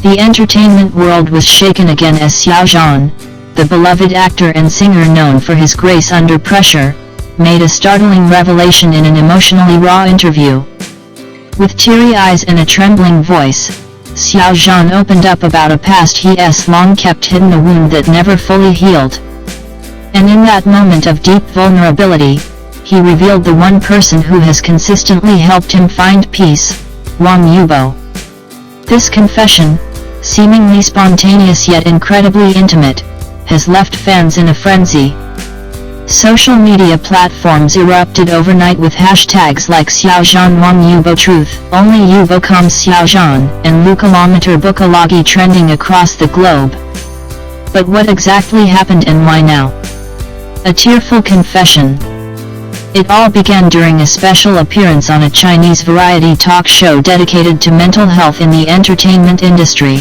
The entertainment world was shaken again as Xiao Zhan, the beloved actor and singer known for his grace under pressure, made a startling revelation in an emotionally raw interview. With teary eyes and a trembling voice, Xiao Zhan opened up about a past he's long kept hidden, a wound that never fully healed. And in that moment of deep vulnerability, he revealed the one person who has consistently helped him find peace, Wang Yibo. This confession, seemingly spontaneous yet incredibly intimate, has left fans in a frenzy. Social media platforms erupted overnight with hashtags like Xiao Zhan Wang Yibo Truth, Only Yubo Comes Xiao Zhan, and Lukilometer Bukalagi trending across the globe. But what exactly happened and why now? A tearful confession. It all began during a special appearance on a Chinese variety talk show dedicated to mental health in the entertainment industry.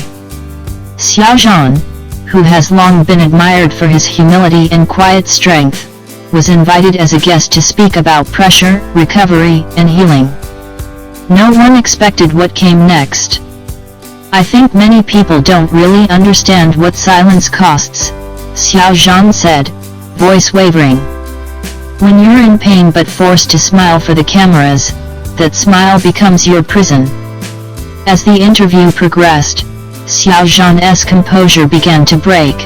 Xiao Zhan, who has long been admired for his humility and quiet strength, was invited as a guest to speak about pressure, recovery, and healing. No one expected what came next. "I think many people don't really understand what silence costs," Xiao Zhan said, voice wavering. "When you're in pain but forced to smile for the cameras, that smile becomes your prison." As the interview progressed, Xiao Zhan's composure began to break.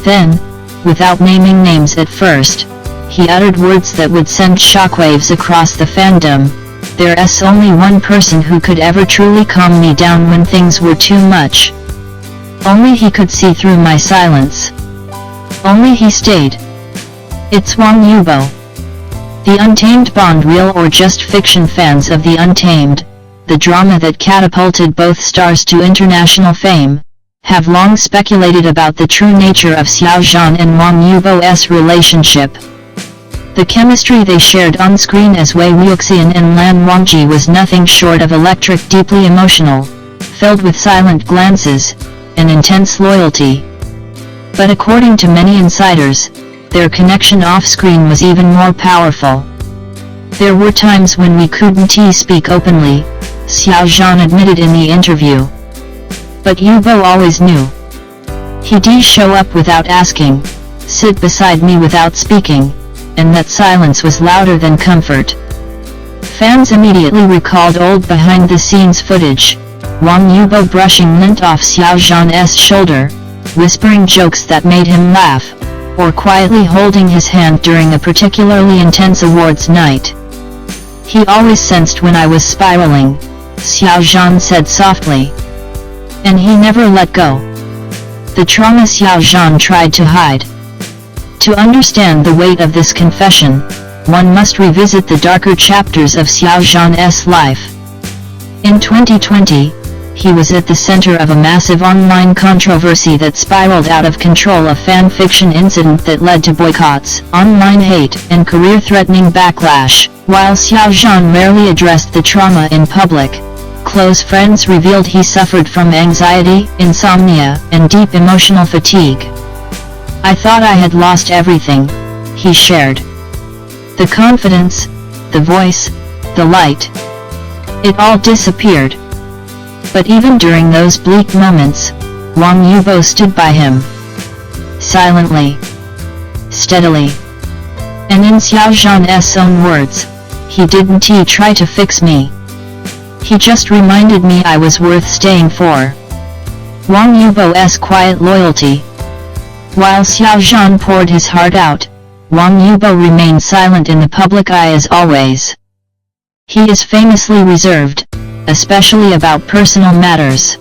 Then, without naming names at first, he uttered words that would send shockwaves across the fandom. "There's only one person who could ever truly calm me down when things were too much. Only he could see through my silence. Only he stayed. It's Wang Yibo." The Untamed Bond, real or just fiction? Fans of the Untamed, the drama that catapulted both stars to international fame, have long speculated about the true nature of Xiao Zhan and Wang Yibo's relationship. The chemistry they shared on screen as Wei Wuxian and Lan Wangji was nothing short of electric, deeply emotional, filled with silent glances, and intense loyalty. But according to many insiders, their connection off-screen was even more powerful. "There were times when we couldn't speak openly," Xiao Zhan admitted in the interview. "But Yubo always knew. He'd show up without asking, sit beside me without speaking, and that silence was louder than comfort." Fans immediately recalled old behind-the-scenes footage, Wang Yibo brushing lint off Xiao Zhan's shoulder, whispering jokes that made him laugh, or quietly holding his hand during a particularly intense awards night. "He always sensed when I was spiraling," Xiao Zhan said softly. "And he never let go." The trauma Xiao Zhan tried to hide. To understand the weight of this confession, one must revisit the darker chapters of Xiao Zhan's life. In 2020, he was at the center of a massive online controversy that spiraled out of control, a fan fiction incident that led to boycotts, online hate, and career-threatening backlash. While Xiao Zhan rarely addressed the trauma in public, close friends revealed he suffered from anxiety, insomnia, and deep emotional fatigue. "I thought I had lost everything," he shared. "The confidence, the voice, the light. It all disappeared." But even during those bleak moments, Wang Yibo stood by him. Silently. Steadily. And in Xiao Zhan's own words, "He didn't try to fix me. He just reminded me I was worth staying for." Wang Yibo's quiet loyalty. While Xiao Zhan poured his heart out, Wang Yibo remained silent in the public eye as always. He is famously reserved, especially about personal matters.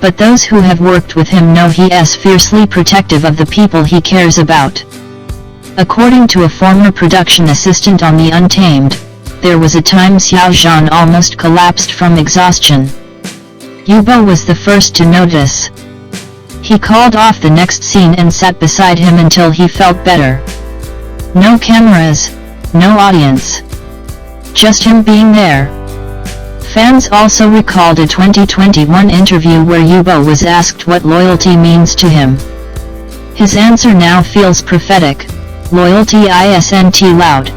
But those who have worked with him know he is fiercely protective of the people he cares about. According to a former production assistant on The Untamed, there was a time Xiao Zhan almost collapsed from exhaustion. Yubo was the first to notice. He called off the next scene and sat beside him until he felt better. No cameras, no audience. Just him being there. Fans also recalled a 2021 interview where Yubo was asked what loyalty means to him. His answer now feels prophetic. "Loyalty isn't loud.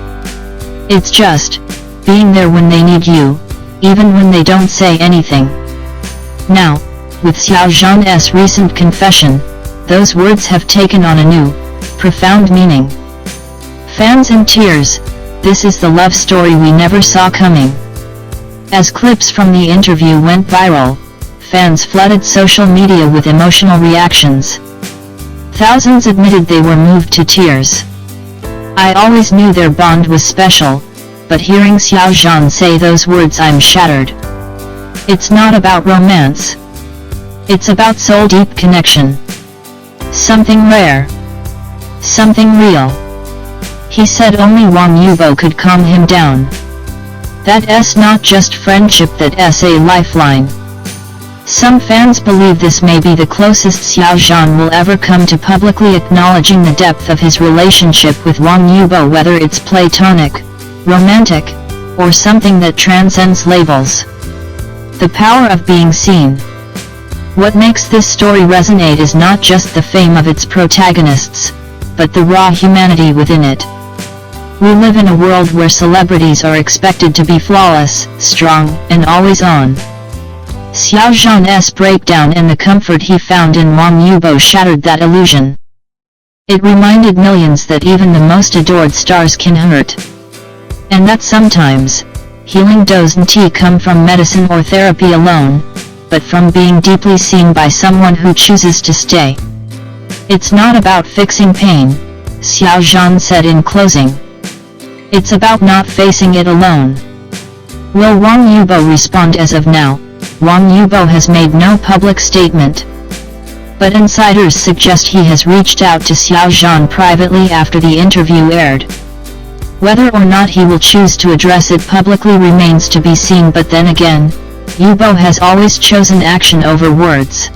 It's just being there when they need you, even when they don't say anything." Now, With Xiao Zhan's recent confession, those words have taken on a new, profound meaning. Fans in tears, this is the love story we never saw coming. As clips from the interview went viral, fans flooded social media with emotional reactions. Thousands admitted they were moved to tears. I always knew their bond was special, but hearing Xiao Zhan say those words, I'm shattered. It's not about romance. It's about soul-deep connection. Something rare. Something real. He said only Wang Yibo could calm him down. That's not just friendship, that's a lifeline. Some fans believe this may be the closest Xiao Zhan will ever come to publicly acknowledging the depth of his relationship with Wang Yibo, whether it's platonic, romantic, or something that transcends labels. The power of being seen. What makes this story resonate is not just the fame of its protagonists, but the raw humanity within it. We live in a world where celebrities are expected to be flawless, strong, and always on. Xiao Zhan's breakdown and the comfort he found in Wang Yibo shattered that illusion. It reminded millions that even the most adored stars can hurt. And that sometimes, healing doesn't come from medicine or therapy alone, but from being deeply seen by someone who chooses to stay. It's not about fixing pain, Xiao Zhan said in closing. It's about not facing it alone. Will Wang Yibo respond? As of now, Wang Yibo has made no public statement. But insiders suggest he has reached out to Xiao Zhan privately after the interview aired. Whether or not he will choose to address it publicly remains to be seen, but then again, Yubo has always chosen action over words.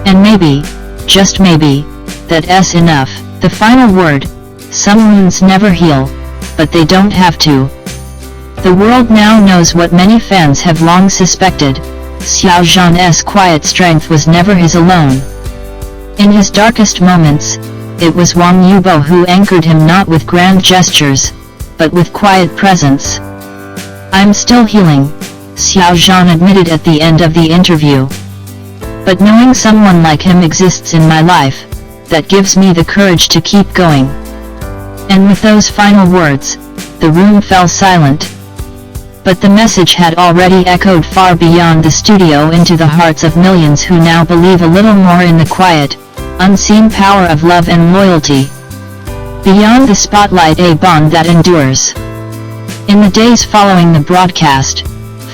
And maybe, just maybe, that's enough. The final word. Some wounds never heal, but they don't have to. The world now knows what many fans have long suspected. Xiao Zhan's quiet strength was never his alone. In his darkest moments, it was Wang Yibo who anchored him, not with grand gestures, but with quiet presence. I'm still healing, Xiao Zhan admitted at the end of the interview. But knowing someone like him exists in my life, that gives me the courage to keep going. And with those final words, the room fell silent. But the message had already echoed far beyond the studio into the hearts of millions who now believe a little more in the quiet, unseen power of love and loyalty. Beyond the spotlight, a bond that endures. In the days following the broadcast,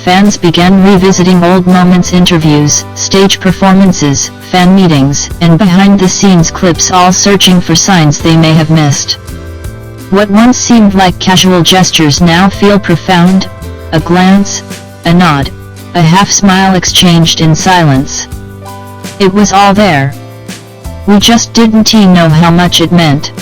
fans began revisiting old moments, interviews, stage performances, fan meetings, and behind-the-scenes clips, all searching for signs they may have missed. What once seemed like casual gestures now feel profound. A glance, a nod, a half-smile exchanged in silence. It was all there. We just didn't know how much it meant.